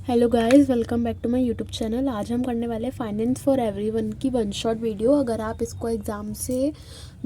Hello guys, welcome back to my YouTube channel. आज हम करने वाले हैं फाइनेंस फॉर एवरीवन की वन शॉट वीडियो। अगर आप इसको एग्ज़ाम से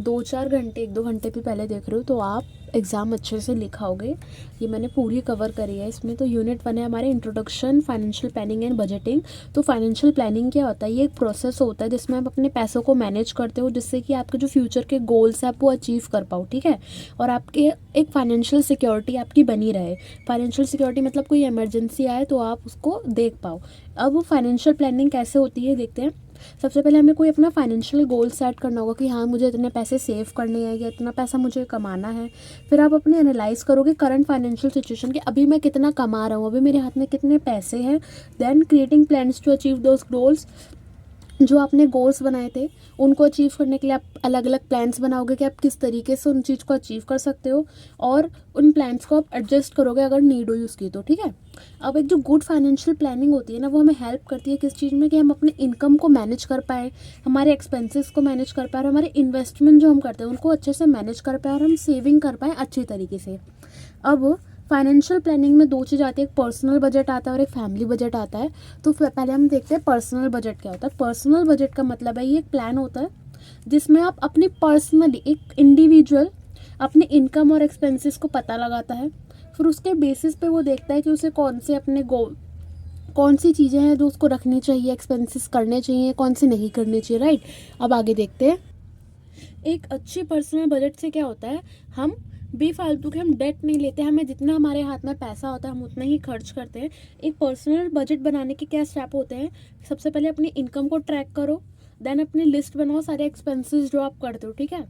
2-4 घंटे 1-2 घंटे भी पहले देख रहे हो तो आप एग्ज़ाम अच्छे से लिखाओगे। ये मैंने पूरी कवर करी है इसमें। तो यूनिट 1 है हमारे introduction financial planning and budgeting. तो फाइनेंशियल प्लानिंग क्या होता है? ये एक प्रोसेस होता है जिसमें आप अपने पैसों को मैनेज करते हो, जिससे कि आपके जो फ्यूचर के गोल्स हैं आप वो अचीव कर पाओ, ठीक है। और आपके एक फाइनेंशियल सिक्योरिटी आपकी बनी रहे। फाइनेंशियल सिक्योरिटी मतलब कोई इमरजेंसी आए तो आप उसको देख पाओ। अब फाइनेंशियल प्लानिंग कैसे होती है देखते हैं। सबसे पहले हमें कोई अपना फाइनेंशियल गोल सेट करना होगा कि हाँ, मुझे इतने पैसे सेव करने हैं या इतना पैसा मुझे कमाना है। फिर आप अपने एनालाइज करोगे करंट फाइनेंशियल सिचुएशन कि अभी मैं कितना कमा रहा हूँ, अभी मेरे हाथ में कितने पैसे हैं। Then creating plans to achieve those goals. जो आपने गोल्स बनाए थे उनको अचीव करने के लिए आप अलग अलग प्लान्स बनाओगे कि आप किस तरीके से उन चीज़ को अचीव कर सकते हो, और उन प्लान्स को आप एडजस्ट करोगे अगर नीड हुई उसकी तो, ठीक है। अब एक जो गुड फाइनेंशियल प्लानिंग होती है ना, वो हमें हेल्प करती है किस चीज़ में, कि हम अपने इनकम को मैनेज कर पाएँ, हमारे एक्सपेंसेस को मैनेज कर पाएँ, और हमारे इन्वेस्टमेंट जो हम करते हैं उनको अच्छे से मैनेज कर पाएँ, और हम सेविंग कर पाएँ अच्छी तरीके से। अब फाइनेंशियल प्लानिंग में दो चीज़ आती है, एक पर्सनल बजट आता है और एक फैमिली बजट आता है। तो पहले हम देखते हैं पर्सनल बजट क्या होता है। पर्सनल बजट का मतलब है ये एक प्लान होता है जिसमें आप अपनी पर्सनली, एक इंडिविजुअल अपने इनकम और एक्सपेंसेस को पता लगाता है। फिर उसके बेसिस पे वो देखता है कि उसे कौन सी चीज़ें हैं जो उसको रखनी चाहिए, एक्सपेंसेस करने चाहिए, कौन सी नहीं करनी चाहिए, राइट। अब आगे देखते हैं। एक अच्छी पर्सनल बजट से क्या होता है, हम बेफालतू के हम डेट नहीं लेते, हमें जितना हमारे हाथ में पैसा होता है हम उतना ही खर्च करते हैं। एक पर्सनल बजट बनाने के क्या स्टेप होते हैं? सबसे पहले अपनी इनकम को ट्रैक करो, देन अपनी लिस्ट बनाओ सारे एक्सपेंसेस जो आप करते हो, ठीक है।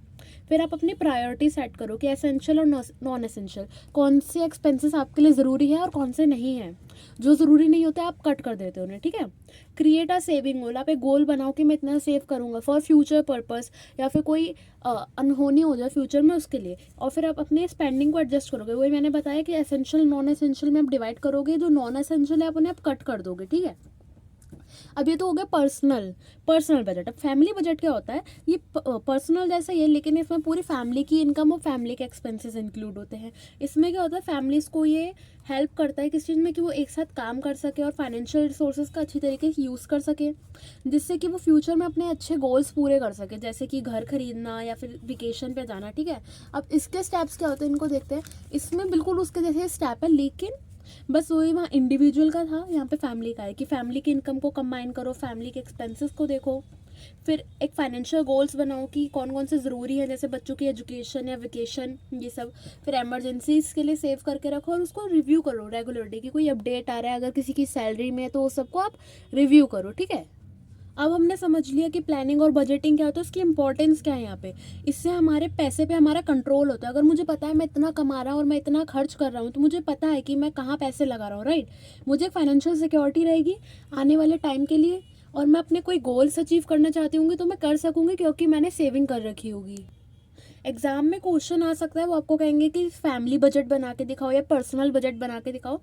फिर आप अपनी प्रायोरिटी सेट करो कि एसेंशियल और नॉन एसेंशियल कौन से एक्सपेंसेस आपके लिए ज़रूरी है और कौन से नहीं है। जो ज़रूरी नहीं होते आप कट कर देते हो उन्हें, ठीक है। क्रिएट अ सेविंग गोल। आप एक गोल बनाओ कि मैं इतना सेव करूँगा फॉर फ्यूचर पर्पस, या फिर कोई अनहोनी हो जाए फ्यूचर में उसके लिए। और फिर आप अपने स्पेंडिंग को एडजस्ट करोगे। वही मैंने बताया कि एसेंशियल नॉन एसेंशियल में आप डिवाइड करोगे, जो नॉन एसेंशियल है आप उन्हें आप कट कर दोगे, ठीक है। अब ये तो हो गया पर्सनल बजट। अब फैमिली बजट क्या होता है? ये पर्सनल जैसा ही है, लेकिन इसमें पूरी फैमिली की इनकम और फैमिली के एक्सपेंसेस इंक्लूड होते हैं। इसमें क्या होता है, फैमिलीज़ को ये हेल्प करता है किस चीज़ में, कि वो एक साथ काम कर सके और फाइनेंशियल रिसोर्सेज का अच्छी तरीके से यूज़ कर सके, जिससे कि वो फ्यूचर में अपने अच्छे गोल्स पूरे कर सके, जैसे कि घर खरीदना या फिर वेकेशन पे जाना, ठीक है। अब इसके स्टेप्स क्या होते हैं इनको देखते हैं। इसमें बिल्कुल उसके जैसे स्टेप है, लेकिन बस वही वहाँ इंडिविजुअल का था, यहाँ पे फैमिली का है कि फैमिली की इनकम को कंबाइन करो, फैमिली के एक्सपेंसेस को देखो। फिर एक फाइनेंशियल गोल्स बनाओ कि कौन कौन से ज़रूरी है, जैसे बच्चों की एजुकेशन या वेकेशन, ये सब। फिर एमरजेंसीज के लिए सेव करके रखो, और उसको रिव्यू करो रेगुलरली कि कोई अपडेट आ रहा है, अगर किसी की सैलरी में, तो सबको आप रिव्यू करो, ठीक है। अब हमने समझ लिया कि प्लानिंग और बजटिंग क्या होता है, उसकी इंपॉर्टेंस क्या है यहाँ पे। इससे हमारे पैसे पे हमारा कंट्रोल होता है। अगर मुझे पता है मैं इतना कमा रहा हूँ और मैं इतना खर्च कर रहा हूँ, तो मुझे पता है कि मैं कहाँ पैसे लगा रहा हूँ, राइट। मुझे फाइनेंशियल सिक्योरिटी रहेगी आने वाले टाइम के लिए, और मैं अपने कोई गोल्स अचीव करना चाहती हूँ तो मैं कर सकूँगी, क्योंकि मैंने सेविंग कर रखी होगी। एग्जाम में क्वेश्चन आ सकता है, वो आपको कहेंगे कि फैमिली बजट बना के दिखाओ या पर्सनल बजट बना के दिखाओ।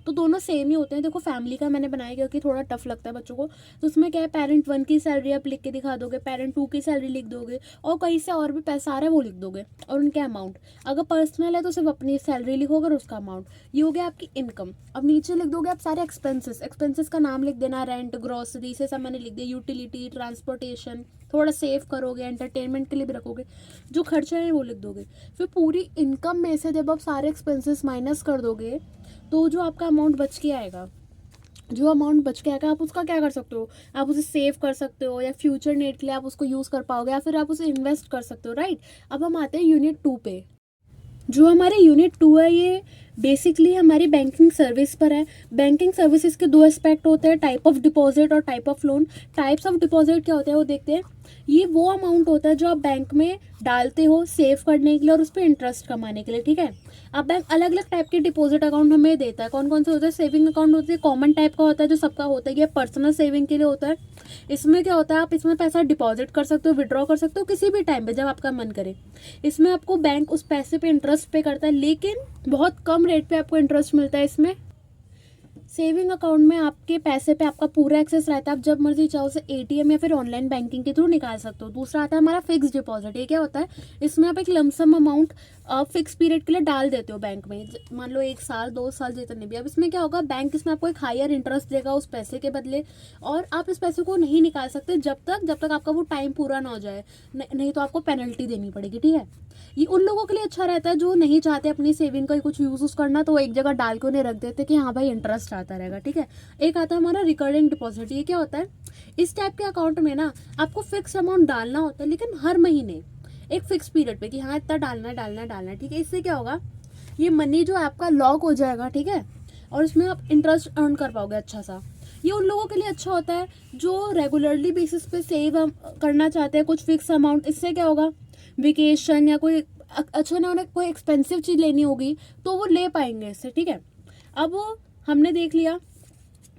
तो दोनों सेम ही होते हैं। देखो, फैमिली का मैंने बनाया क्योंकि थोड़ा टफ लगता है बच्चों को। तो उसमें क्या है, पेरेंट 1 की सैलरी आप लिख के दिखा दोगे, पेरेंट 2 की सैलरी लिख दोगे, और कहीं से और भी पैसा आ रहा है वो लिख दोगे, और उनके अमाउंट। अगर पर्सनल है तो सिर्फ अपनी सैलरी लिखोगे और उसका अमाउंट। ये हो गया आपकी इनकम। अब नीचे लिख दोगे आप सारे एक्सपेंसेस का नाम लिख देना, रेंट, ग्रोसरी से सब मैंने लिख दिया, यूटिलिटी, ट्रांसपोर्टेशन। थोड़ा सेव करोगे, एंटरटेनमेंट के लिए भी रखोगे, जो खर्चे हैं वो लिख दोगे। फिर पूरी इनकम में से जब आप सारे एक्सपेंसेस माइनस कर दोगे, तो जो आपका अमाउंट बच के आएगा, आप उसका क्या कर सकते हो, आप उसे सेव कर सकते हो, या फ्यूचर नीड के लिए आप उसको यूज़ कर पाओगे, या फिर आप उसे इन्वेस्ट कर सकते हो, राइट। अब हम आते हैं यूनिट 2 पे। जो हमारे यूनिट 2 है, ये बेसिकली हमारी बैंकिंग सर्विस पर है। बैंकिंग सर्विसेज के दो एस्पेक्ट होते हैं, टाइप ऑफ डिपॉजिट और type of loan. Types of deposit क्या होते हैं वो देखते हैं। ये वो अमाउंट होता है जो आप बैंक में डालते हो सेव करने के लिए और उस पर इंटरेस्ट कमाने के लिए, ठीक है। अब बैंक अलग अलग टाइप के डिपॉजिट अकाउंट हमें देता है। कौन कौन से होते हैं? सेविंग अकाउंट होते हैं, कॉमन टाइप का होता है जो सबका होता है, ये पर्सनल सेविंग के लिए होता है। इसमें क्या होता है, आप इसमें पैसा डिपॉजिट कर सकते हो, विड्रॉ कर सकते हो किसी भी टाइम पे जब आपका मन करे। इसमें आपको बैंक उस पैसे पे इंटरेस्ट पे करता है, लेकिन बहुत कम रेट पे आपको इंटरेस्ट मिलता है इसमें। सेविंग अकाउंट में आपके पैसे पे आपका पूरा एक्सेस रहता है, आप जब मर्जी चाहो उसे एटीएम या फिर ऑनलाइन बैंकिंग के थ्रू निकाल सकते हो। दूसरा आता है हमारा फिक्स डिपॉजिट। ये क्या होता है, इसमें आप एक लमसम अमाउंट फिक्स पीरियड के लिए डाल देते हो बैंक में, मान लो 1 साल 2 साल जितने भी। अब इसमें क्या होगा, बैंक इसमें आपको एक हायर इंटरेस्ट देगा उस पैसे के बदले, और आप इस पैसे को नहीं निकाल सकते जब तक आपका वो टाइम पूरा ना हो जाए, नहीं तो आपको पेनल्टी देनी पड़ेगी, ठीक है। ये उन लोगों के लिए अच्छा रहता है जो नहीं चाहते अपनी सेविंग का कुछ यूज करना, तो वो एक जगह डाल के उन्हें रख देते कि हाँ भाई इंटरेस्ट आता रहेगा, ठीक है। एक आता है हमारा रिकरिंग डिपॉजिट। ये क्या होता है, इस टाइप के अकाउंट में ना आपको फिक्स अमाउंट डालना होता है, लेकिन हर महीने एक फिक्स पीरियड पे कि हाँ इतना डालना है, ठीक है। इससे क्या होगा, ये मनी जो आपका लॉक हो जाएगा, ठीक है, और इसमें आप इंटरेस्ट अर्न कर पाओगे अच्छा सा। ये उन लोगों के लिए अच्छा होता है जो रेगुलरली बेसिस पे सेव करना चाहते हैं कुछ फिक्स अमाउंट। इससे क्या होगा, वेकेशन या कोई अच्छा ना उन्हें कोई एक्सपेंसिव चीज़ लेनी होगी तो वो ले पाएंगे इससे, ठीक है। अब हमने देख लिया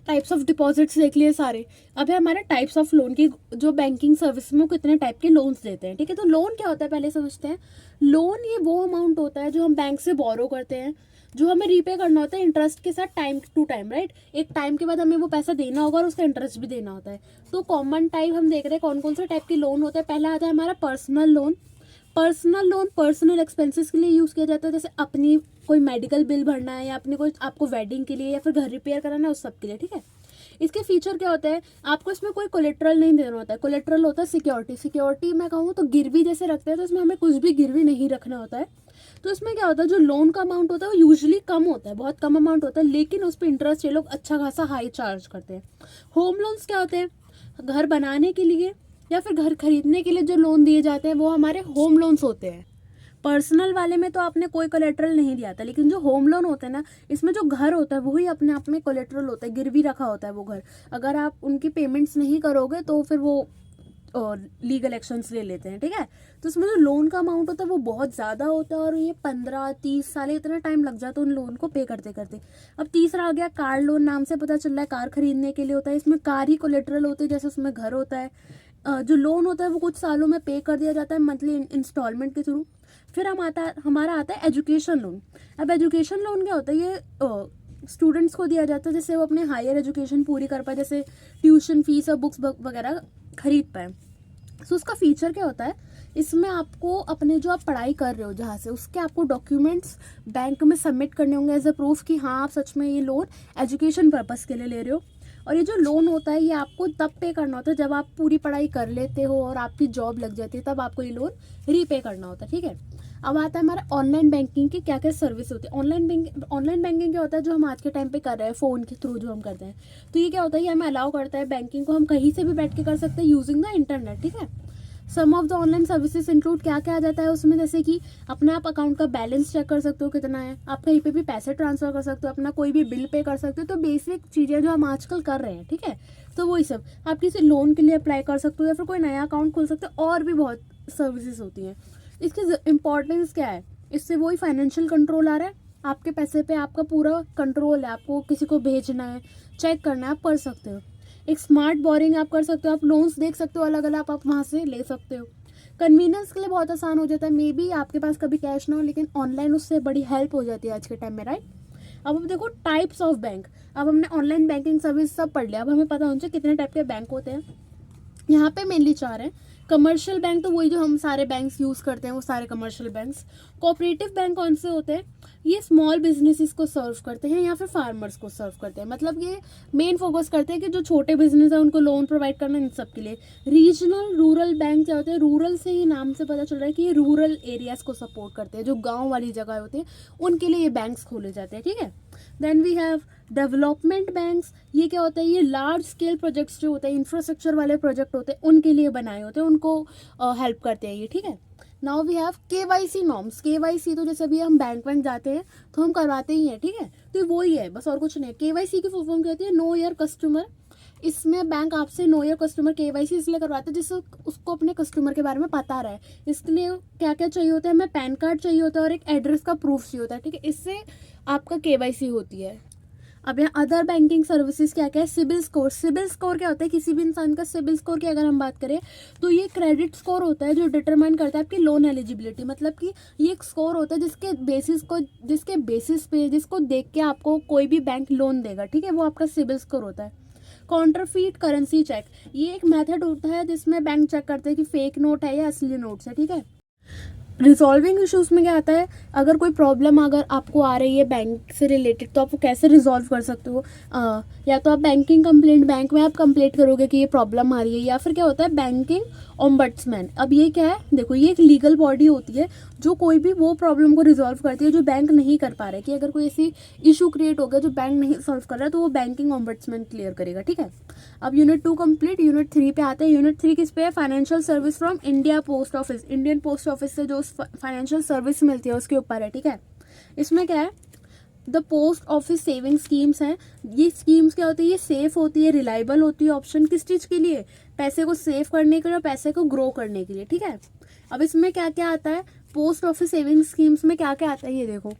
टाइप्स ऑफ डिपॉजिट्स, देख लिए सारे। अब है हमारे टाइप्स ऑफ लोन की, जो बैंकिंग सर्विस में वो कितने टाइप के लोन्स देते हैं, ठीक है। तो लोन क्या होता है पहले समझते हैं। लोन ये वो अमाउंट होता है जो हम बैंक से बोरो करते हैं, जो हमें रीपे करना होता है इंटरेस्ट के साथ टाइम टू टाइम, राइट। एक टाइम के बाद हमें वो पैसा देना होगा और उसका इंटरेस्ट भी देना होता है। तो कॉमन टाइप हम देख रहे हैं कौन कौन से टाइप के लोन होते हैं। पहला आता है हमारा personal loan. Personal loan personal expenses के लिए यूज़ किया जाता है, जैसे अपनी कोई मेडिकल बिल भरना है या अपनी कोई आपको वेडिंग के लिए या फिर घर रिपेयर कराना है, उस सब के लिए, ठीक है। इसके फीचर क्या होते हैं, आपको इसमें कोई कोलेट्रल नहीं देना होता है। कोलेट्रल होता है सिक्योरिटी। सिक्योरिटी मैं कहूँ तो गिरवी जैसे रखते हैं, तो इसमें हमें कुछ भी गिरवी नहीं रखना होता है। तो इसमें क्या होता है, जो लोन का अमाउंट होता है वो यूजुअली कम होता है, बहुत कम अमाउंट होता है, लेकिन उस पर इंटरेस्ट ये लोग अच्छा खासा हाई चार्ज करते हैं। होम लोन्स क्या होते हैं, घर बनाने के लिए या फिर घर खरीदने के लिए जो लोन दिए जाते हैं वो हमारे होम लोन्स होते हैं। पर्सनल वाले में तो आपने कोई कोलेट्रल नहीं दिया था, लेकिन जो होम लोन होता है ना, इसमें जो घर होता है वही अपने आप में कोलेट्रल होता है, गिरवी रखा होता है वो घर। अगर आप उनकी पेमेंट्स नहीं करोगे तो फिर वो लीगल एक्शंस ले लेते हैं, ठीक है। तो इसमें जो लोन का अमाउंट होता है वो बहुत ज़्यादा होता है, और ये 15-30 साल इतना टाइम लग जाता है उन लोन को पे करते करते। अब तीसरा आ गया कार लोन। नाम से पता चल रहा है कार खरीदने के लिए होता है, इसमें कार ही कोलेट्रल होती है जैसे उसमें घर होता है। जो लोन होता है वो कुछ सालों में पे कर दिया जाता है मंथली इंस्टॉलमेंट के थ्रू। फिर हमारा आता है एजुकेशन लोन। अब एजुकेशन लोन क्या होता है, ये स्टूडेंट्स को दिया जाता है जैसे वो अपने हायर एजुकेशन पूरी कर पाए, जैसे ट्यूशन फीस और बुक्स वगैरह खरीद पाए। तो उसका फीचर क्या होता है, इसमें आपको अपने जो आप पढ़ाई कर रहे हो जहाँ से, उसके आपको डॉक्यूमेंट्स बैंक में सबमिट करने होंगे एज अ प्रूफ कि हाँ आप सच में ये लोन एजुकेशन पर्पज़ के लिए ले रहे हो। और ये जो लोन होता है ये आपको तब पे करना होता है जब आप पूरी पढ़ाई कर लेते हो और आपकी जॉब लग जाती है, तब आपको ये लोन रीपे करना होता है, ठीक है। अब आता है हमारा ऑनलाइन बैंकिंग की क्या क्या सर्विस होती है। ऑनलाइन बैंकिंग क्या होता है, जो हम आज के टाइम पे कर रहे हैं फ़ोन के थ्रू जो हम करते हैं। तो ये क्या होता है, ये हमें अलाउ करता है बैंकिंग को हम कहीं से भी बैठ के कर सकते हैं यूजिंग द इंटरनेट, ठीक है। Some of the online services include क्या क्या आ जाता है उसमें, जैसे कि अपना आप अकाउंट का बैलेंस चेक कर सकते हो कितना है, आप कहीं पे भी पैसे ट्रांसफर कर सकते हो, अपना कोई भी बिल पे कर सकते हो। तो बेसिक चीज़ें जो हम आजकल कर रहे हैं, ठीक है। तो वही सब आप किसी लोन के लिए अप्लाई कर सकते हो या फिर कोई नया अकाउंट खोल सकते हो, और भी बहुत सर्विसेज होती हैं। इसकी इम्पोर्टेंस क्या है, इससे वही फाइनेंशियल कंट्रोल आ रहा है, आपके पैसे पे आपका पूरा कंट्रोल है, आपको किसी को भेजना है चेक करना है आप कर सकते हो। एक स्मार्ट बोरिंग आप कर सकते हो, आप लोन्स देख सकते हो अलग अलग, आप वहाँ से ले सकते हो। कन्वीनियंस के लिए बहुत आसान हो जाता है, मे बी आपके पास कभी कैश ना हो, लेकिन ऑनलाइन उससे बड़ी हेल्प हो जाती है आज के टाइम में, राइट। अब देखो टाइप्स ऑफ बैंक। अब हमने ऑनलाइन बैंकिंग सर्विस सब पढ़ लिया, अब हमें पता होना चाहिए कितने टाइप के बैंक होते हैं। यहाँ पे मेनली 4 हैं। कमर्शियल बैंक तो वही जो हम सारे बैंक्स यूज़ करते हैं, वो सारे कमर्शियल बैंक्स। कोऑपरेटिव बैंक कौन से होते हैं, ये स्मॉल बिजनेसेस को सर्व करते हैं या फिर फार्मर्स को सर्व करते हैं, मतलब ये मेन फोकस करते हैं कि जो छोटे बिजनेस है उनको लोन प्रोवाइड करना, इन सब के लिए। रीजनल रूरल बैंक क्या होते हैं, रूरल से ही नाम से पता चल रहा है कि ये रूरल एरियाज को सपोर्ट करते हैं, जो गाँव वाली जगह होती है उनके लिए ये बैंक्स खोले जाते हैं, ठीक है। Then we have development banks. ये क्या होता है, ये लार्ज स्केल प्रोजेक्ट्स जो होते हैं, इंफ्रास्ट्रक्चर वाले प्रोजेक्ट होते हैं, उनके लिए बनाए होते हैं, उनको हेल्प करते हैं ये, ठीक है। Now we have KYC norms. KYC तो जैसे अभी हम बैंक जाते हैं तो हम करवाते ही हैं, ठीक है। तो वो ही है, बस और कुछ नहीं है। KYC की फुल फॉर्म क्या होती है, नो योर कस्टमर। इसमें बैंक आपसे नो योर कस्टमर KYC इसलिए करवाते हैं जिससे उसको अपने कस्टमर के बारे में पता रहे। इसके लिए क्या क्या चाहिए होता है, हमें पैन कार्ड चाहिए होता है और एक एड्रेस का प्रूफ चाहिए होता है, ठीक है। इससे आपका KYC होती है। अब यहाँ अदर बैंकिंग सर्विसेज क्या क्या है, सिबिल स्कोर। सिबिल स्कोर क्या होता है, किसी भी इंसान का सिबिल स्कोर की अगर हम बात करें तो ये क्रेडिट स्कोर होता है जो डिटरमाइन करता है आपकी लोन एलिजिबिलिटी। मतलब कि ये एक स्कोर होता है जिसके बेसिस पे जिसको देख के आपको कोई भी बैंक लोन देगा, ठीक है, वो आपका सिबिल स्कोर होता है। काउंटरफीट करेंसी चेक, ये एक मेथड होता है जिसमें बैंक चेक करते हैं कि फेक नोट है या असली नोट्स है, ठीक है। रिजॉल्विंग इश्यूज में क्या आता है, अगर कोई प्रॉब्लम अगर आपको आ रही है बैंक से रिलेटेड तो आप वो कैसे रिजॉल्व कर सकते हो। या तो आप बैंकिंग कंप्लेंट, बैंक में आप कंप्लेंट करोगे कि ये प्रॉब्लम आ रही है, या फिर क्या होता है बैंकिंग ओम्बड्समैन। अब ये क्या है, देखो ये एक लीगल बॉडी होती है जो कोई भी वो प्रॉब्लम को रिजॉल्व करती है जो बैंक नहीं कर पा रहा है, कि अगर कोई ऐसी इशू क्रिएट हो गया जो बैंक नहीं सॉल्व कर रहा है तो वो बैंकिंग ओम्बड्समैन क्लियर करेगा, ठीक है। अब यूनिट 2 कंप्लीट, यूनिट 3 पे आते हैं। यूनिट 3 किस पे है, financial service from India post office. Indian post office से जो फाइनेंशियल सर्विस मिलती है उसके ऊपर है, ठीक है। इसमें क्या है, the post office saving schemes हैं। ये स्कीम्स क्या होती है, ये सेफ होती है, रिलायबल होती है। ऑप्शन किस चीज़ के लिए, पैसे को सेव करने के लिए और पैसे को ग्रो करने के लिए, ठीक है। अब इसमें क्या क्या आता है, पोस्ट ऑफिस सेविंग स्कीम्स में क्या क्या आता है, ये देखो।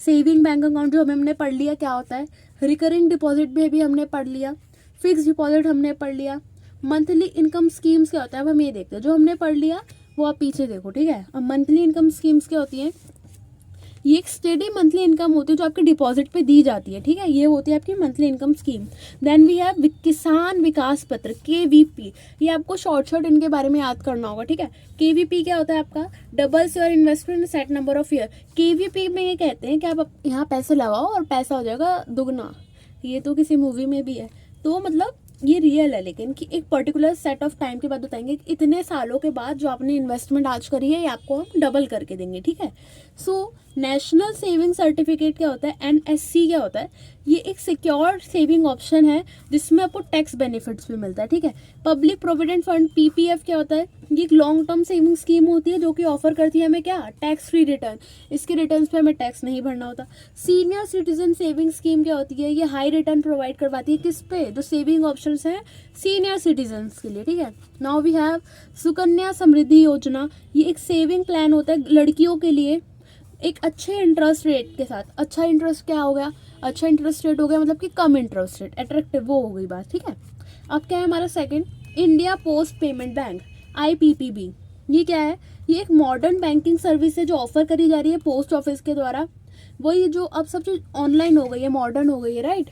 सेविंग बैंक अकाउंट जो हमने पढ़ लिया क्या होता है, रिकरिंग डिपॉजिट भी हमने पढ़ लिया, फिक्स डिपॉजिट हमने पढ़ लिया, मंथली इनकम स्कीम्स क्या होता है। अब हम ये देखते हैं, जो हमने पढ़ लिया वो आप पीछे देखो, ठीक है। अब मंथली इनकम स्कीम्स क्या होती हैं, ये एक स्टेडी मंथली इनकम होती है जो आपके डिपॉजिट पे दी जाती है, ठीक है। ये होती है आपकी monthly income scheme. Then we have Kisan Vikas पत्र, KVP। ये आपको शॉर्ट इनके बारे में याद करना होगा, ठीक है। KVP क्या होता है आपका, doubles your investment set number of year. KVP में ये कहते हैं कि आप यहाँ पैसे लगाओ और पैसा हो जाएगा दुगना। ये तो किसी मूवी में भी है, तो मतलब ये रियल है, लेकिन कि एक पर्टिकुलर सेट ऑफ टाइम के बाद बताएंगे कि इतने सालों के बाद जो आपने इन्वेस्टमेंट आज करी है ये आपको हम डबल करके देंगे, ठीक है। सो नेशनल सेविंग सर्टिफिकेट क्या होता है, NSC क्या होता है, ये एक सिक्योर सेविंग ऑप्शन है जिसमें आपको टैक्स बेनिफिट्स भी मिलता है, ठीक है। पब्लिक प्रोविडेंट फंड PPF क्या होता है, ये एक लॉन्ग टर्म सेविंग स्कीम होती है जो कि ऑफर करती है हमें क्या, टैक्स फ्री रिटर्न। इसके रिटर्न पे हमें टैक्स नहीं भरना होता। सीनियर सिटीजन सेविंग स्कीम क्या होती है, ये हाई रिटर्न प्रोवाइड करवाती है किस पे, जो सेविंग ऑप्शंस हैं सीनियर सिटीजन के लिए, ठीक है। Now we have Sukanya Samriddhi योजना। ये एक सेविंग प्लान होता है लड़कियों के लिए एक अच्छे इंटरेस्ट रेट के साथ। अच्छा इंटरेस्ट क्या हो गया, अच्छा इंटरेस्ट रेट हो गया मतलब कि कम इंटरेस्ट रेट, अट्रैक्टिव, वो हो गई बात, ठीक है। अब क्या है हमारा second, India post payment bank, IPPB। ये क्या है, ये एक मॉडर्न बैंकिंग सर्विस है जो ऑफर करी जा रही है पोस्ट ऑफिस के द्वारा। वही जो अब सब चीज़ ऑनलाइन हो गई है, मॉडर्न हो गई है, राइट।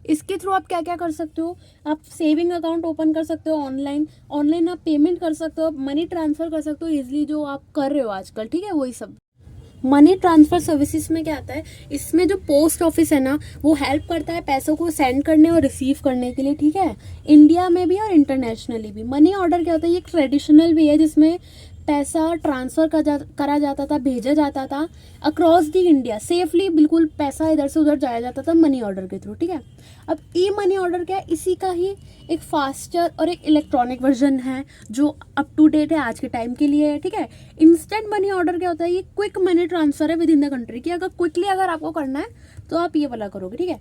इसके थ्रू आप क्या क्या कर सकते हो, आप सेविंग अकाउंट ओपन कर सकते हो ऑनलाइन आप पेमेंट कर सकते हो, आप मनी ट्रांसफ़र कर सकते हो इजीली, जो आप कर रहे हो आजकल, ठीक है। वही सब मनी ट्रांसफ़र सर्विसेज में क्या आता है, इसमें जो पोस्ट ऑफिस है ना वो हेल्प करता है पैसों को सेंड करने और रिसीव करने के लिए, ठीक है। इंडिया में भी और इंटरनेशनली भी। मनी ऑर्डर क्या होता है, ये एक ट्रेडिशनल वे है जिसमें पैसा ट्रांसफ़र करा जाता था, भेजा जाता था अक्रॉस दी इंडिया सेफली, बिल्कुल पैसा इधर से उधर जाया जाता था मनी ऑर्डर के थ्रू, ठीक है। अब ई मनी ऑर्डर क्या है, इसी का ही एक फास्टर और एक इलेक्ट्रॉनिक वर्जन है जो अप टू डेट है आज के टाइम के लिए है, ठीक है। इंस्टेंट मनी ऑर्डर क्या होता है, ये क्विक मनी ट्रांसफ़र है विद इन द कंट्री की, अगर क्विकली अगर आपको करना है तो आप ये वाला करोगे, ठीक है।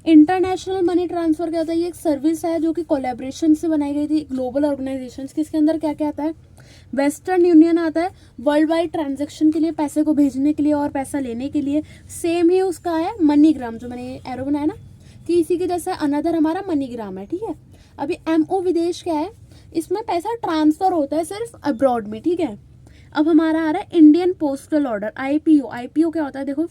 इंटरनेशनल मनी ट्रांसफ़र क्या होता है, ये एक सर्विस है जो कि कोलैबोरेशन से बनाई गई थी ग्लोबल ऑर्गेनाइजेशंस की। इसके अंदर क्या क्या आता है, वेस्टर्न यूनियन आता है वर्ल्ड वाइड ट्रांजेक्शन के लिए, पैसे को भेजने के लिए और पैसा लेने के लिए। सेम ही उसका है मनीग्राम, जो मैंने एरो बनाया ना कि इसी के जैसा अनदर हमारा मनीग्राम है, ठीक है। अभी MO विदेश क्या है, इसमें पैसा ट्रांसफ़र होता है सिर्फ अब्रॉड में, ठीक है। अब हमारा आ रहा है इंडियन पोस्टल ऑर्डर, IPO क्या होता है, देखो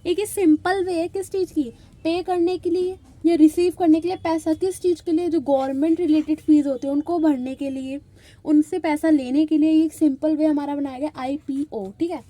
एक सिंपल वे है किस चीज़ की, पे करने के लिए या रिसीव करने के लिए पैसा, किस चीज़ के लिए, जो गवर्नमेंट रिलेटेड फीस होते हैं उनको भरने के लिए, उनसे पैसा लेने के लिए, एक सिंपल वे हमारा बनाया गया IPO, ठीक है।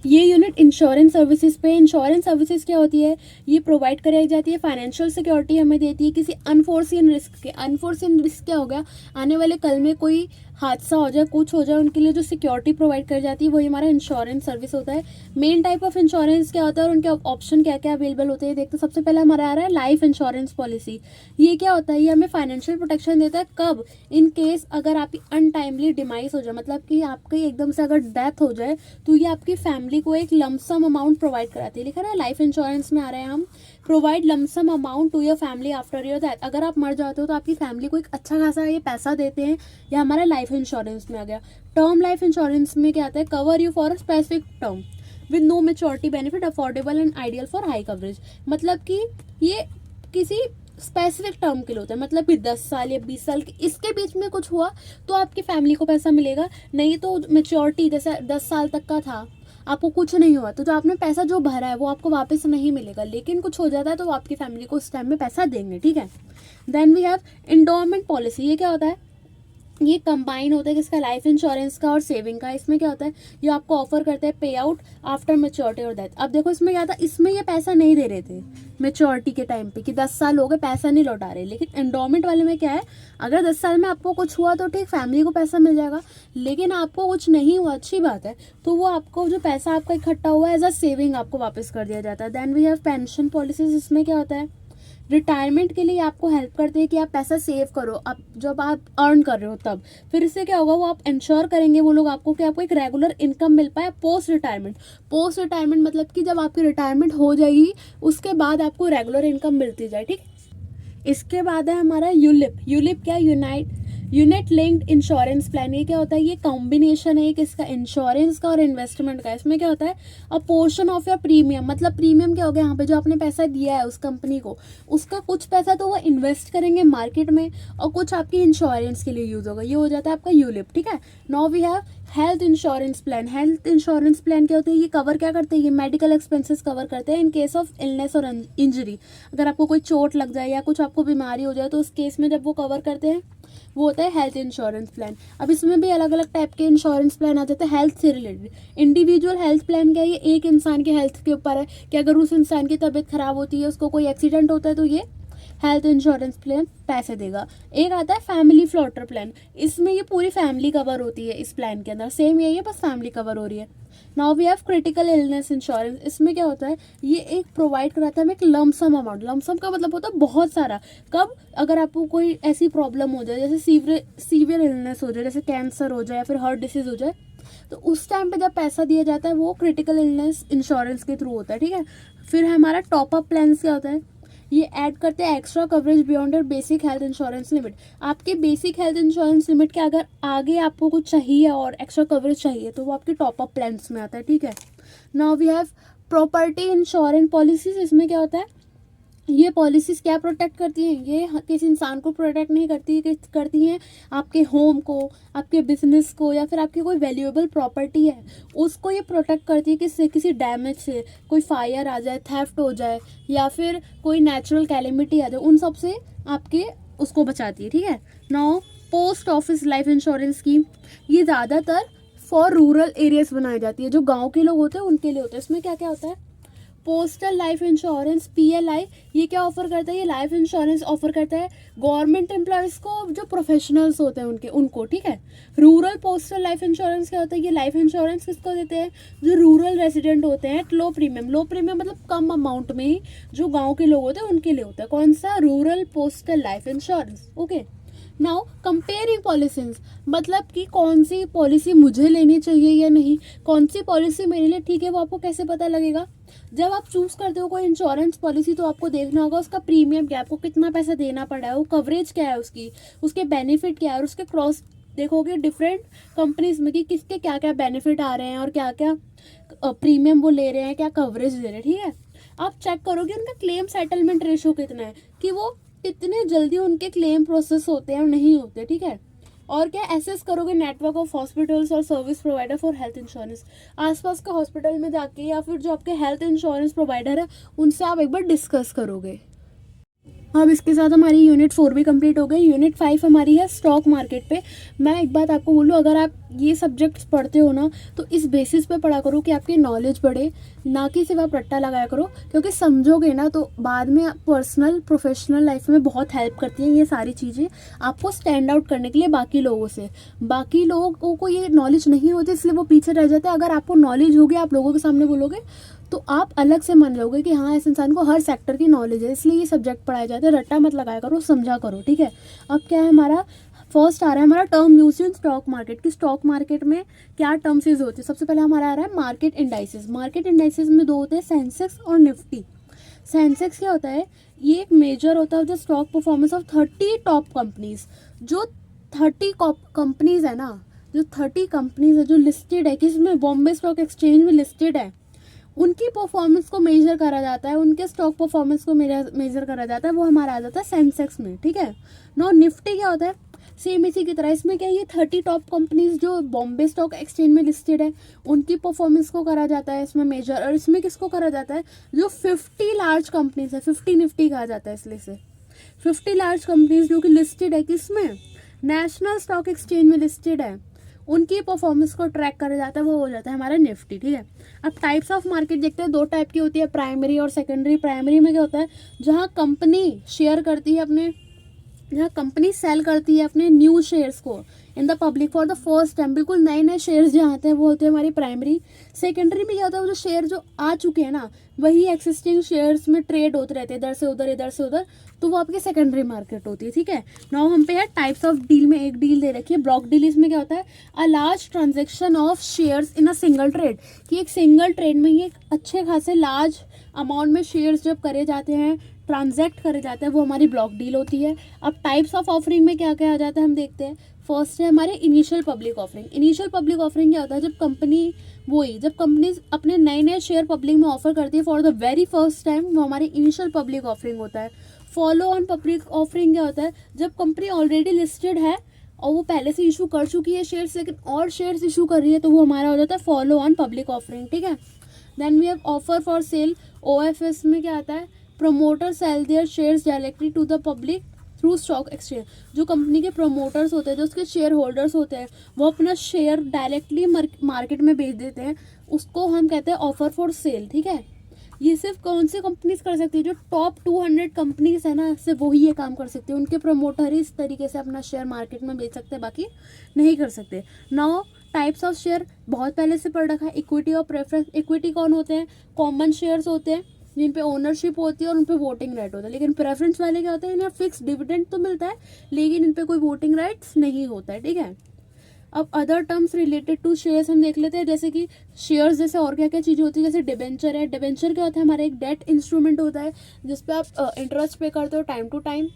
ये यूनिट इंश्योरेंस सर्विसेज पे। इंश्योरेंस सर्विसेज क्या होती है, ये प्रोवाइड कराई जाती है, फाइनेंशियल सिक्योरिटी हमें देती है किसी अनफोर्सिन रिस्क के। अनफोर्सिन रिस्क क्या हो गया, आने वाले कल में कोई हादसा हो जाए, कुछ हो जाए, उनके लिए जो सिक्योरिटी प्रोवाइड कर जाती है वही हमारा इंश्योरेंस सर्विस होता है। मेन टाइप ऑफ इंश्योरेंस क्या होता है और उनके ऑप्शन क्या क्या अवेलेबल होते हैं देखते। सबसे पहले हमारा आ रहा है लाइफ इंश्योरेंस पॉलिसी। ये क्या होता है, ये हमें फाइनेंशियल प्रोटेक्शन देता है कब, इन केस अगर आपकी अनटाइमली डिमाइस हो जाए, मतलब कि आपकी एकदम से अगर डेथ हो जाए तो ये आपकी फैमिली को एक लमसम अमाउंट प्रोवाइड कराती है। लिखा है लाइफ इंश्योरेंस में आ रहे हैं हम, provide lump sum amount to your family after your death. अगर आप मर जाते हो तो आपकी फैमिली को एक अच्छा खासा ये पैसा देते हैं, या हमारा लाइफ इंश्योरेंस में आ गया। टर्म लाइफ इंश्योरेंस में क्या आता है, cover you for a specific term, with no maturity benefit, affordable and ideal for high coverage. मतलब कि ये किसी स्पेसिफिक टर्म के लिए होता है, मतलब कि 10 साल या 20 साल के इसके बीच में कुछ हुआ तो आपकी फैमिली को पैसा मिलेगा, नहीं तो मेच्योरिटी जैसे 10 साल तक का था, आपको कुछ नहीं हुआ तो जो आपने पैसा जो भरा है वो आपको वापस नहीं मिलेगा, लेकिन कुछ हो जाता है तो वो आपकी फैमिली को उस टाइम में पैसा देंगे, ठीक है। Then we have endowment policy. ये क्या होता है, ये कंबाइन होता है किसका, लाइफ इंश्योरेंस का और सेविंग का। इसमें क्या होता है, ये आपको ऑफर करते हैं पे आउट आफ्टर मेच्योरिटी और डेथ। अब देखो इसमें क्या था, इसमें ये पैसा नहीं दे रहे थे मेच्योरिटी के टाइम पे कि 10 साल हो गए पैसा नहीं लौटा रहे, लेकिन एंडोमेंट वाले में क्या है, अगर 10 साल में आपको कुछ हुआ तो ठीक फैमिली को पैसा मिल जाएगा, लेकिन आपको कुछ नहीं हुआ अच्छी बात है तो वो आपको जो पैसा आपका इकट्ठा हुआ है एज अ सेविंग आपको वापस कर दिया जाता है। Then we have pension policies. इसमें क्या होता है, रिटायरमेंट के लिए आपको हेल्प करते हैं कि आप पैसा सेव करो अब जब आप अर्न कर रहे हो तब। फिर इससे क्या होगा, वो आप इंश्योर करेंगे वो लोग आपको कि आपको एक रेगुलर इनकम मिल पाए पोस्ट रिटायरमेंट। पोस्ट रिटायरमेंट मतलब कि जब आपकी रिटायरमेंट हो जाएगी उसके बाद आपको रेगुलर इनकम मिलती जाए, ठीक। इसके बाद है हमारा यूलिप। यूलिप क्या, यूनिट लिंक्ड इंश्योरेंस प्लान। ये क्या होता है, ये कॉम्बिनेशन है किसका, इंश्योरेंस का और इन्वेस्टमेंट का। इसमें क्या होता है, अ पोर्शन ऑफ योर प्रीमियम, मतलब प्रीमियम क्या हो गया, यहाँ पे जो आपने पैसा दिया है उस कंपनी को, उसका कुछ पैसा तो वो इन्वेस्ट करेंगे मार्केट में और कुछ आपकी इंश्योरेंस के लिए यूज होगा, ये हो जाता है आपका यूलिप, ठीक है। Now we have health insurance plan. Health insurance plan क्या होते हैं, ये कवर क्या करते हैं, ये मेडिकल एक्सपेंसेस कवर करते हैं इन केस ऑफ इलनेस और इंजरी। अगर आपको कोई चोट लग जाए या कुछ आपको बीमारी हो जाए तो उस केस में जब वो कवर करते हैं वो होता है हेल्थ इंश्योरेंस प्लान। अब इसमें भी अलग अलग टाइप के इंश्योरेंस प्लान आ जाते हैं हेल्थ से रिलेटेड। इंडिविजुअल हेल्थ प्लान क्या है, ये एक इंसान के हेल्थ के ऊपर है कि अगर उस इंसान की तबीयत खराब होती है, उसको कोई एक्सीडेंट होता है तो ये हेल्थ इंश्योरेंस प्लान पैसे देगा। एक आता है फैमिली फ्लोटर प्लान। इसमें ये पूरी फैमिली कवर होती है, इस प्लान के अंदर सेम यही है बस फैमिली कवर हो रही है। Now we have critical illness insurance. इसमें क्या होता है, ये एक प्रोवाइड कराता है एक लमसम अमाउंट। लमसम का मतलब होता है बहुत सारा। कब, अगर आपको कोई ऐसी प्रॉब्लम हो जाए जैसे सीवियर इलनेस हो जाए, जैसे कैंसर हो जाए या फिर हार्ट डिसीज हो जाए, तो उस टाइम पे जब पैसा दिया जाता है वो क्रिटिकल इलनेस इंश्योरेंस के थ्रू होता है, ठीक है। फिर हमारा टॉप अप प्लान क्या होता है, ये ऐड करते हैं extra coverage beyond your basic health insurance limit. आपके बेसिक हेल्थ इंश्योरेंस लिमिट के अगर आगे आपको कुछ चाहिए और एक्स्ट्रा कवरेज चाहिए तो वो आपके टॉप अप प्लान्स में आता है, ठीक है। Now we have property insurance policies. इसमें क्या होता है, ये पॉलिसीज क्या प्रोटेक्ट करती हैं, ये किसी इंसान को प्रोटेक्ट नहीं करती हैं आपके होम को, आपके बिजनेस को, या फिर आपकी कोई वैल्यूएबल प्रॉपर्टी है उसको ये प्रोटेक्ट करती है किससे, किसी डैमेज से, कोई फायर आ जाए, थेफ्ट हो जाए या फिर कोई नेचुरल कैलेमिटी आ जाए, उन सब से आपके उसको बचाती है, ठीक है। Now post office life insurance scheme, ये ज़्यादातर फॉर रूरल एरियाज बनाई जाती है, जो गाँव के लोग होते हैं उनके लिए होता है। इसमें क्या क्या होता है, पोस्टल लाइफ इंश्योरेंस PLI, ये क्या ऑफर करता है, ये लाइफ इंश्योरेंस ऑफर करता है गवर्नमेंट एम्प्लॉयज़ को, जो प्रोफेशनल्स होते हैं उनको, ठीक है। रूरल पोस्टल लाइफ इंश्योरेंस क्या होता है, ये लाइफ इंश्योरेंस किसको देते हैं, जो रूरल रेजिडेंट होते हैं, लो प्रीमियम। लो प्रीमियम मतलब कम अमाउंट में ही जो गाँव के लोग होते हैं उनके लिए होता है। कौन सा, rural postal life insurance, okay. Now comparing policies, मतलब कि कौन सी पॉलिसी मुझे लेनी चाहिए या नहीं, कौन सी पॉलिसी मेरे लिए ठीक है, वो आपको कैसे पता लगेगा। जब आप चूज करते हो कोई इंश्योरेंस पॉलिसी तो आपको देखना होगा उसका प्रीमियम क्या है, आपको कितना पैसा देना पड़ा है, वो कवरेज क्या है उसकी, उसके बेनिफिट क्या है, और उसके क्रॉस देखोगे डिफरेंट कंपनीज में कि किसके क्या क्या बेनिफिट आ रहे हैं और क्या क्या प्रीमियम वो ले रहे हैं, क्या कवरेज दे रहे हैं, ठीक है। आप चेक करोगे उनका क्लेम सेटलमेंट रेशो कितना है, कि वो कितने जल्दी उनके क्लेम प्रोसेस होते हैं और नहीं होते, ठीक है। और क्या एसेस करोगे, नेटवर्क ऑफ हॉस्पिटल्स और service provider for health insurance. आसपास के हॉस्पिटल में जाके या फिर जो आपके हेल्थ इंश्योरेंस प्रोवाइडर है उनसे आप एक बार डिस्कस करोगे। अब इसके साथ हमारी यूनिट 4 भी कंप्लीट हो गई। यूनिट 5 हमारी है स्टॉक मार्केट पे। मैं एक बात आपको बोलूँ, अगर आप ये सब्जेक्ट्स पढ़ते हो ना तो इस बेसिस पे पढ़ा करो कि आपकी नॉलेज बढ़े, ना कि सिर्फ आप रट्टा लगाया करो, क्योंकि समझोगे ना तो बाद में पर्सनल प्रोफेशनल लाइफ में बहुत हेल्प करती हैं ये सारी चीज़ें आपको स्टैंड आउट करने के लिए बाकी लोगों से। बाकी लोगों को ये नॉलेज नहीं होती इसलिए वो पीछे रह जाते हैं। अगर आपको नॉलेज होगी, आप लोगों के सामने बोलोगे तो आप अलग से मान लोगे कि हाँ इस इंसान को हर सेक्टर की नॉलेज है, इसलिए ये सब्जेक्ट पढ़ाए जाते हैं। रट्टा मत लगाया करो, समझा करो, ठीक है। अब क्या है हमारा फर्स्ट आ रहा है हमारा term use in stock market की स्टॉक मार्केट में क्या टर्म्स यूज होती है। सबसे पहले हमारा आ रहा है मार्केट इंडाइसेस। मार्केट इंडाइसेस में दो होते हैं, सेंसेक्स और निफ्टी। सेंसेक्स क्या होता है, ये एक मेजर होता है जो stock performance of 30 top companies. जो 30 कंपनीज है ना, जो 30 कंपनीज है जो लिस्टेड है, किसमें, बॉम्बे स्टॉक एक्सचेंज में लिस्टेड है, उनकी परफॉर्मेंस को मेजर करा जाता है, उनके स्टॉक परफॉर्मेंस को मेजर करा जाता है, वो हमारा आ जाता है सेंसेक्स में, ठीक है। नो निफ्टी क्या होता है, सेम इसी की तरह, इसमें क्या है, ये 30 टॉप कंपनीज जो बॉम्बे स्टॉक एक्सचेंज में लिस्टेड है उनकी परफॉर्मेंस को करा जाता है इसमें मेजर। और इसमें किसको करा जाता है, जो 50 लार्ज कंपनीज है, 50 निफ्टी कहा जाता है इसलिए से 50 लार्ज कंपनीज जो कि लिस्टेड है किसमें, नेशनल स्टॉक एक्सचेंज में लिस्टेड है, उनकी परफॉर्मेंस को ट्रैक करा जाता है, वो हो जाता है हमारा निफ्टी, ठीक है। अब टाइप्स ऑफ मार्केट देखते हैं, दो टाइप की होती है, प्राइमरी और सेकेंडरी। प्राइमरी में क्या होता है, जहाँ कंपनी शेयर करती है अपने, जहाँ कंपनी सेल करती है अपने न्यू शेयर्स को in the public for the first time, बिल्कुल नए नए शेयर्स जहाँ आते हैं वो होते हैं हमारी प्राइमरी। सेकेंडरी में क्या होता है, वो जो शेयर जो आ चुके हैं ना वही एक्सिस्टिंग शेयर्स में ट्रेड होते रहते हैं इधर से उधर इधर से उधर, तो वो आपकी सेकेंडरी मार्केट होती है, ठीक है। नाउ हम पे है टाइप्स ऑफ डील में एक डील दे रखी है ब्लॉक डील। इसमें क्या होता है, a large transaction of shares in a single trade, कि एक सिंगल ट्रेड में ही एक अच्छे खासे लार्ज अमाउंट में शेयर्स जब करे जाते हैं, ट्रांजैक्ट करे जाते हैं, वो हमारी ब्लॉक डील होती है। अब टाइप्स ऑफ ऑफरिंग में क्या क्या आ जाता है हम देखते हैं। फर्स्ट है हमारे initial public offering. Initial public offering क्या होता है, जब कंपनी अपने नए नए शेयर पब्लिक में ऑफर करती है for the very first time, वो हमारी इनिशियल पब्लिक ऑफरिंग होता है। फॉलो ऑन पब्लिक ऑफरिंग क्या होता है, जब कंपनी ऑलरेडी लिस्टेड है और वो पहले से इशू कर चुकी है शेयर्स, लेकिन और शेयर्स इशू कर रही है, तो वो हमारा हो जाता है फॉलो ऑन पब्लिक ऑफरिंग, ठीक है। Then we have offer for sale. OFS में क्या आता है, promoter sell their shares directly to the public through stock exchange. जो कंपनी के प्रमोटर्स होते हैं, जो उसके शेयर होल्डर्स होते हैं, वो अपना शेयर डायरेक्टली मार्केट में बेच देते हैं, उसको हम कहते हैं ऑफर फॉर सेल, ठीक है। ये सिर्फ कौन सी कंपनीज कर सकती है, जो टॉप 200 कंपनीज है ना, सिर्फ वही ये काम कर सकते हैं, उनके प्रमोटर ही इस तरीके से अपना शेयर मार्केट में बेच सकते हैं, बाकी नहीं कर सकते। नाउ टाइप्स ऑफ शेयर बहुत पहले से पढ़ रखा है, इक्विटी और प्रेफरेंस। इक्विटी कौन होते हैं, कॉमन शेयर्स होते हैं जिन पे ओनरशिप होती है और उन पे वोटिंग राइट होता है। लेकिन प्रेफरेंस वाले क्या होते हैं, इन्हें फिक्स डिविडेंड तो मिलता है लेकिन इन पे कोई वोटिंग राइट्स नहीं होता है, ठीक है। अब other terms related to shares हम देख लेते हैं, जैसे कि शेयर्स जैसे और क्या क्या चीज़ें होती है, जैसे डिबेंचर है। डिबेंचर क्या होता है, हमारा एक डेट इंस्ट्रूमेंट होता है जिसपे आप इंटरेस्ट पे करते हो time to time.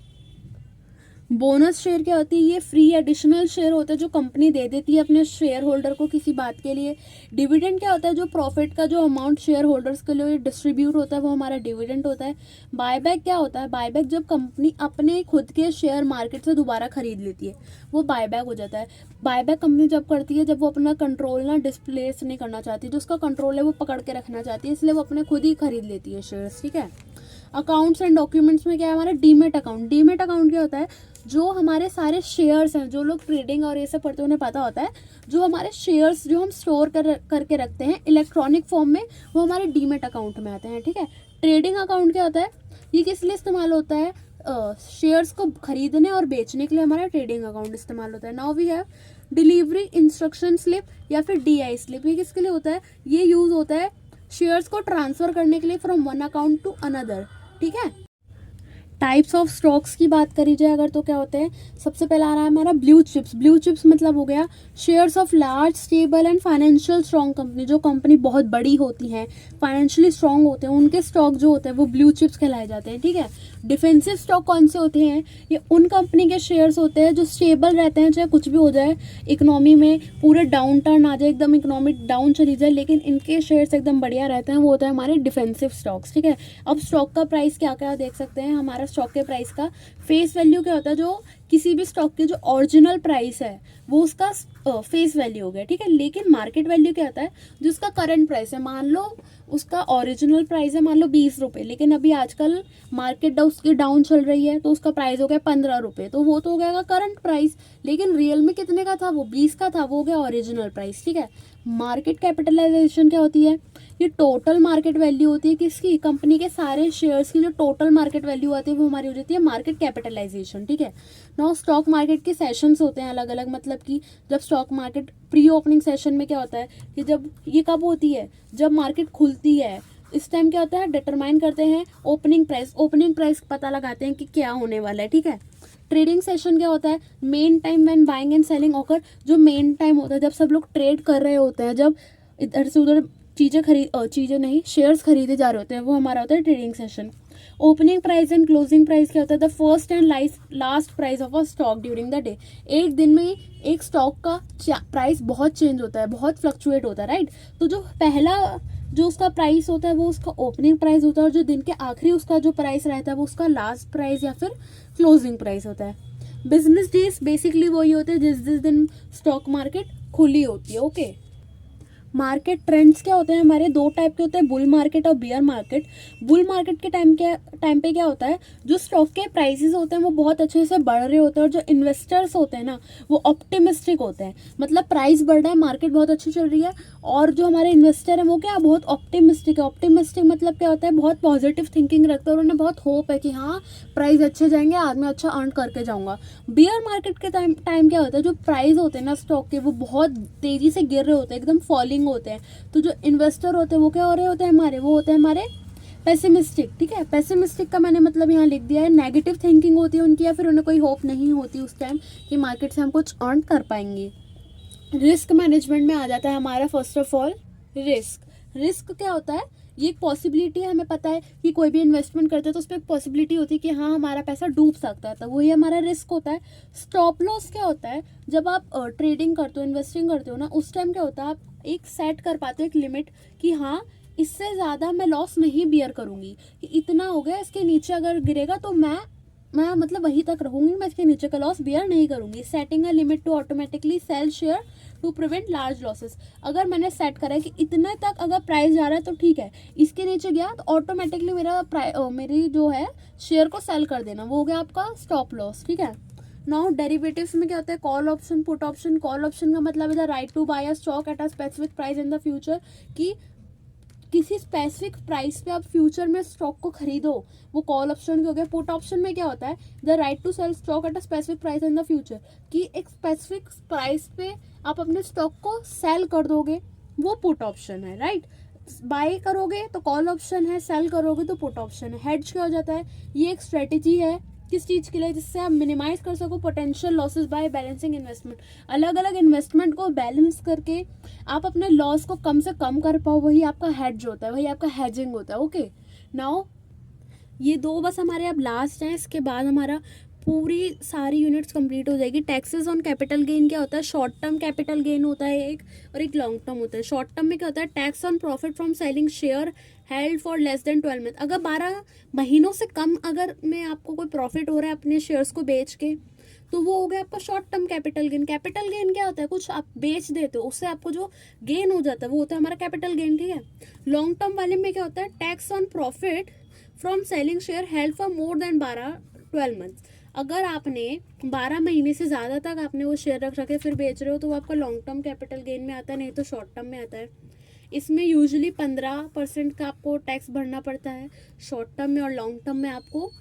Bonus share क्या होती है, ये फ्री एडिशनल शेयर होता है जो कंपनी दे देती है अपने शेयर होल्डर को किसी बात के लिए। डिविडेंड क्या होता है, जो प्रॉफिट का जो अमाउंट शेयर होल्डर्स के लिए डिस्ट्रीब्यूट होता है वो हमारा डिविडेंड होता है। बायबैक क्या होता है, बायबैक जब कंपनी अपने खुद के शेयर मार्केट से दोबारा खरीद लेती है वो बायबैक हो जाता है। बायबैक कंपनी जब करती है जब वो अपना कंट्रोल ना डिस्प्लेस नहीं करना चाहती, जो उसका कंट्रोल है वो पकड़ के रखना चाहती है, इसलिए वो अपने खुद ही खरीद लेती है शेयर्स, ठीक है। अकाउंट्स एंड डॉक्यूमेंट्स में क्या है हमारा, डीमेट अकाउंट। डीमेट अकाउंट क्या होता है, जो हमारे सारे शेयर्स हैं, जो लोग ट्रेडिंग और ये सब पढ़ते हैं उन्हें पता होता है, जो हमारे शेयर्स जो हम स्टोर करके रखते हैं इलेक्ट्रॉनिक फॉर्म में, वो हमारे डीमेट अकाउंट में आते हैं, ठीक है। ट्रेडिंग अकाउंट क्या होता है, ये किस लिए इस्तेमाल होता है, शेयर्स को खरीदने और बेचने के लिए हमारा ट्रेडिंग अकाउंट इस्तेमाल होता है। Now we have delivery instruction slip या फिर DI स्लिप। ये किसके लिए होता है, ये यूज होता है शेयर्स को ट्रांसफर करने के लिए from one account to another, ठीक है। टाइप्स ऑफ स्टॉक्स की बात करी जाए अगर तो क्या होते हैं, सबसे पहला आ रहा है हमारा ब्लू चिप्स। ब्लू चिप्स मतलब हो गया shares of large stable and financial strong company. जो कंपनी बहुत बड़ी होती हैं, फाइनेंशियली स्ट्रॉन्ग होते हैं, उनके स्टॉक जो होते हैं वो ब्लू चिप्स कहलाए जाते हैं, ठीक है। डिफेंसिव स्टॉक कौन से होते हैं, ये उन कंपनी के शेयर्स होते हैं जो स्टेबल रहते हैं, चाहे कुछ भी हो जाए इकोनॉमी में, पूरे डाउन टर्न आ जाए, एकदम इकोनॉमी डाउन चली जाए, लेकिन इनके शेयर्स एकदम बढ़िया रहते हैं, वो होता है हमारे डिफेंसिव स्टॉक्स, ठीक है। अब स्टॉक का प्राइस क्या क्या देख सकते हैं, हमारा स्टॉक के प्राइस का फेस वैल्यू क्या होता है, जो किसी भी स्टॉक की जो ओरिजिनल प्राइस है वो उसका फेस वैल्यू हो गया, ठीक है। लेकिन मार्केट वैल्यू क्या होता है, जो उसका करंट प्राइस है। मान लो उसका ओरिजिनल प्राइस है मान लो 20 रुपये, लेकिन अभी आजकल मार्केट उसकी डाउन चल रही है तो उसका प्राइस हो गया 15 रुपये, तो वो तो हो गया करंट प्राइस, लेकिन रियल में कितने का था, वो 20 का था, वो हो गया ओरिजिनल प्राइस, ठीक है। मार्केट कैपिटलाइजेशन क्या होती है, ये टोटल मार्केट वैल्यू होती है किसकी, कंपनी के सारे शेयर्स की जो टोटल मार्केट वैल्यू आती है वो हमारी हो जाती है मार्केट कैपिटलाइजेशन, ठीक है। नाउ स्टॉक मार्केट के सेशंस होते हैं अलग अलग, मतलब कि जब stock market pre opening session में क्या होता है कि जब ये कब होती है, जब मार्केट खुलती है, इस टाइम क्या होता है, डिटरमाइन करते हैं ओपनिंग प्राइस। ओपनिंग प्राइस पता लगाते हैं कि क्या होने वाला है, ठीक है। ट्रेडिंग सेशन क्या होता है, main time when buying and selling occur. जो मेन टाइम होता है जब सब लोग ट्रेड कर रहे होते हैं, जब इधर से उधर शेयर्स खरीदे जा रहे होते हैं, वो हमारा होता है trading session. Opening price and closing price क्या होता है, the first and last price of a stock during the day. एक दिन में एक स्टॉक का प्राइस बहुत चेंज होता है, बहुत फ्लक्चुएट होता है, राइट। तो जो उसका प्राइस होता है वो उसका ओपनिंग प्राइस होता है, और जो दिन के आखिरी उसका जो प्राइस रहता है वो उसका लास्ट प्राइस या फिर क्लोजिंग प्राइस होता है। बिजनेस डेज बेसिकली वही होते हैं जिस दिन स्टॉक मार्केट खुली होती है। ओके, मार्केट ट्रेंड्स क्या होते हैं हमारे, दो टाइप के होते हैं, बुल मार्केट और बियर मार्केट। बुल मार्केट के टाइम पे क्या होता है, जो स्टॉक के प्राइसेस होते हैं वो बहुत अच्छे से बढ़ रहे होते हैं, और जो इन्वेस्टर्स होते हैं ना वो ऑप्टिमिस्टिक होते हैं, मतलब प्राइस बढ़ रहा है, मार्केट बहुत अच्छी चल रही है, और जो हमारे इन्वेस्टर हैं वो क्या बहुत ऑप्टिमिस्टिक है। ऑप्टिमिस्टिक मतलब क्या होता है, बहुत पॉजिटिव थिंकिंग रखते हैं और उन्हें बहुत होप है कि हाँ प्राइस अच्छे जाएंगे, आज मैं अच्छा अर्न करके जाऊँगा। बियर मार्केट के टाइम क्या होता है, जो प्राइस होते हैं ना स्टॉक के वो बहुत तेज़ी से गिर रहे होते हैं, एकदम फॉलिंग होते हैं। तो जो इन्वेस्टर होते हैं वो क्या हो रहे होते हैं हमारे, वो होते हैं हमारे पेसिमिस्टिक। ठीक है, पेसिमिस्टिक का मैंने मतलब यहाँ लिख दिया है, नेगेटिव थिंकिंग होती है उनकी, या फिर उन्हें कोई होप नहीं होती उस टाइम कि मार्केट से हम कुछ अर्न कर पाएंगे। रिस्क मैनेजमेंट में आ जाता है हमारा फर्स्ट ऑफ ऑल रिस्क क्या होता है, ये एक पॉसिबिलिटी है, हमें पता है कि कोई भी इन्वेस्टमेंट करते हैं तो उस पर एक पॉसिबिलिटी होती है कि हाँ हमारा पैसा डूब सकता है, तो वही हमारा रिस्क होता है। स्टॉप लॉस क्या होता है, जब आप ट्रेडिंग करते हो, इन्वेस्टिंग करते हो ना, उस टाइम क्या होता है आप एक सेट कर पाते हो एक लिमिट कि हाँ इससे ज़्यादा मैं लॉस नहीं बियर करूँगी, कि इतना हो गया, इसके नीचे अगर गिरेगा तो मैं मतलब वहीं तक रहूँगी, मैं इसके नीचे का लॉस बियर नहीं करूँगी। Setting a limit to automatically sell share to prevent large losses. अगर मैंने सेट करा है कि इतने तक अगर प्राइस जा रहा है तो ठीक है, इसके नीचे गया तो ऑटोमेटिकली मेरी जो है शेयर को सेल कर देना, वो हो गया आपका स्टॉप लॉस। ठीक है, नाउ डेरिवेटिव्स में क्या होता है, call option, put option. Call option का मतलब है the right to buy a stock at a specific price in the future, कि किसी स्पेसिफिक प्राइस पे आप फ्यूचर में स्टॉक को खरीदो, वो कॉल ऑप्शन हो गया। पुट ऑप्शन में क्या होता है, the right to sell stock at a specific price in the future, कि एक स्पेसिफिक प्राइस पे आप अपने स्टॉक को सेल कर दोगे, वो पुट ऑप्शन है। राइट, बाय करोगे तो कॉल ऑप्शन है, सेल करोगे तो पुट ऑप्शन है। हेड्ज क्या हो जाता है, ये एक स्ट्रेटेजी है किस चीज़ के लिए, जिससे आप मिनिमाइज कर सको potential losses by balancing investment. अलग अलग इन्वेस्टमेंट को बैलेंस करके आप अपने लॉस को कम से कम कर पाओ, वही आपका हेड्ज होता है, वही आपका हेजिंग होता है। ओके, नाउ ये दो बस हमारे अब लास्ट हैं, इसके बाद हमारा पूरी सारी यूनिट्स कंप्लीट हो जाएगी। टैक्सेस ऑन कैपिटल गेन क्या होता है, शॉर्ट टर्म कैपिटल गेन होता है एक, और एक लॉन्ग टर्म होता है। शॉर्ट टर्म में क्या होता है, tax on profit from selling share held for less than 12 month. अगर 12 महीनों से कम अगर में आपको कोई प्रॉफिट हो रहा है अपने शेयर्स को बेच के, तो वो हो गया आपका short term capital gain. Capital gain क्या होता है, कुछ आप बेच देते हो उससे आपको जो गेन हो जाता है वो होता है हमारा कैपिटल गेन। ठीक है, लॉन्ग टर्म वाले में क्या होता है, tax on profit from selling share held for more than 12 month. अगर आपने 12 महीने से ज़्यादा तक आपने वो शेयर रख रखे फिर बेच रहे हो, तो वो आपका लॉन्ग टर्म कैपिटल गेन में आता है, नहीं तो शॉर्ट टर्म में आता है। इसमें यूजुअली 15% का आपको टैक्स भरना पड़ता है शॉर्ट टर्म में, और लॉन्ग टर्म में आपको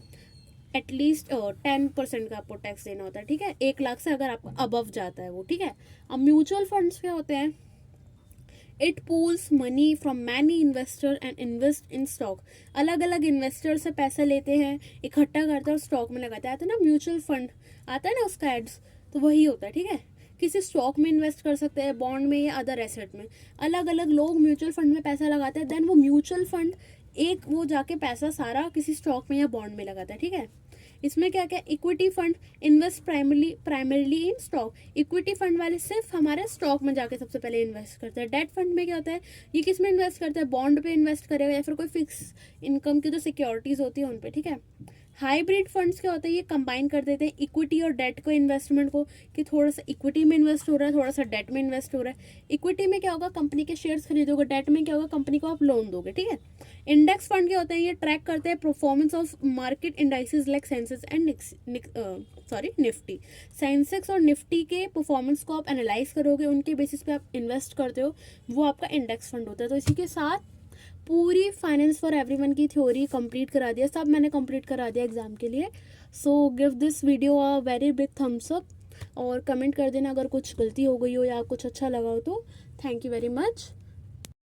एटलीस्ट 10% का आपको टैक्स देना होता है। ठीक है, 1 लाख से अगर आपको अबव जाता है वो। ठीक है, अब म्यूचुअल फंड्स क्या होते हैं, it pools money from many investor and invest in stock. अलग अलग इन्वेस्टर से पैसा लेते हैं, इकट्ठा करते हैं और स्टॉक में लगाते हैं। आता है ना म्यूचुअल फंड, आता है ना उसका एड्स, तो वही होता है। ठीक है, किसी स्टॉक में इन्वेस्ट कर सकते हैं, बॉन्ड में या अदर एसेट में। अलग अलग लोग म्यूचुअल फंड में पैसा लगाते हैं, देन वो म्यूचुअल फंड एक वो जाके पैसा सारा किसी स्टॉक में या बॉन्ड में लगाता है। ठीक है, इसमें क्या क्या, equity fund invest primarily in stock. Equity fund वाले सिर्फ हमारे स्टॉक में जाके सबसे पहले इन्वेस्ट करते हैं। डेट फंड में क्या होता है, ये किस में इन्वेस्ट करते हैं, बॉन्ड पे इन्वेस्ट करेगा या फिर कोई फिक्स इनकम की जो सिक्योरिटीज होती है उन पे। ठीक है, हाइब्रिड फंड्स क्या होता है, ये कंबाइन कर देते हैं इक्विटी और डेट को, इन्वेस्टमेंट को, कि थोड़ा सा इक्विटी में इन्वेस्ट हो रहा है, थोड़ा सा डेट में इन्वेस्ट हो रहा है। इक्विटी में क्या होगा, कंपनी के शेयर्स खरीदोगे, डेट में क्या होगा, कंपनी को आप लोन दोगे। ठीक है, इंडेक्स फंड क्या होते हैं, ये ट्रैक करते हैं performance of market indices like Sensex and Nifty. Sensex और निफ्टी के परफॉर्मेंस को आप एनालाइज करोगे, उनके बेसिस पे आप इन्वेस्ट करते हो, वो आपका इंडेक्स फंड होता है। तो इसी के साथ पूरी फाइनेंस फॉर एवरीवन की थ्योरी कंप्लीट करा दिया, सब मैंने कंप्लीट करा दिया एग्जाम के लिए। So give this video a very big thumbs up, और कमेंट कर देना अगर कुछ गलती हो गई हो या कुछ अच्छा लगा हो तो। Thank you very much.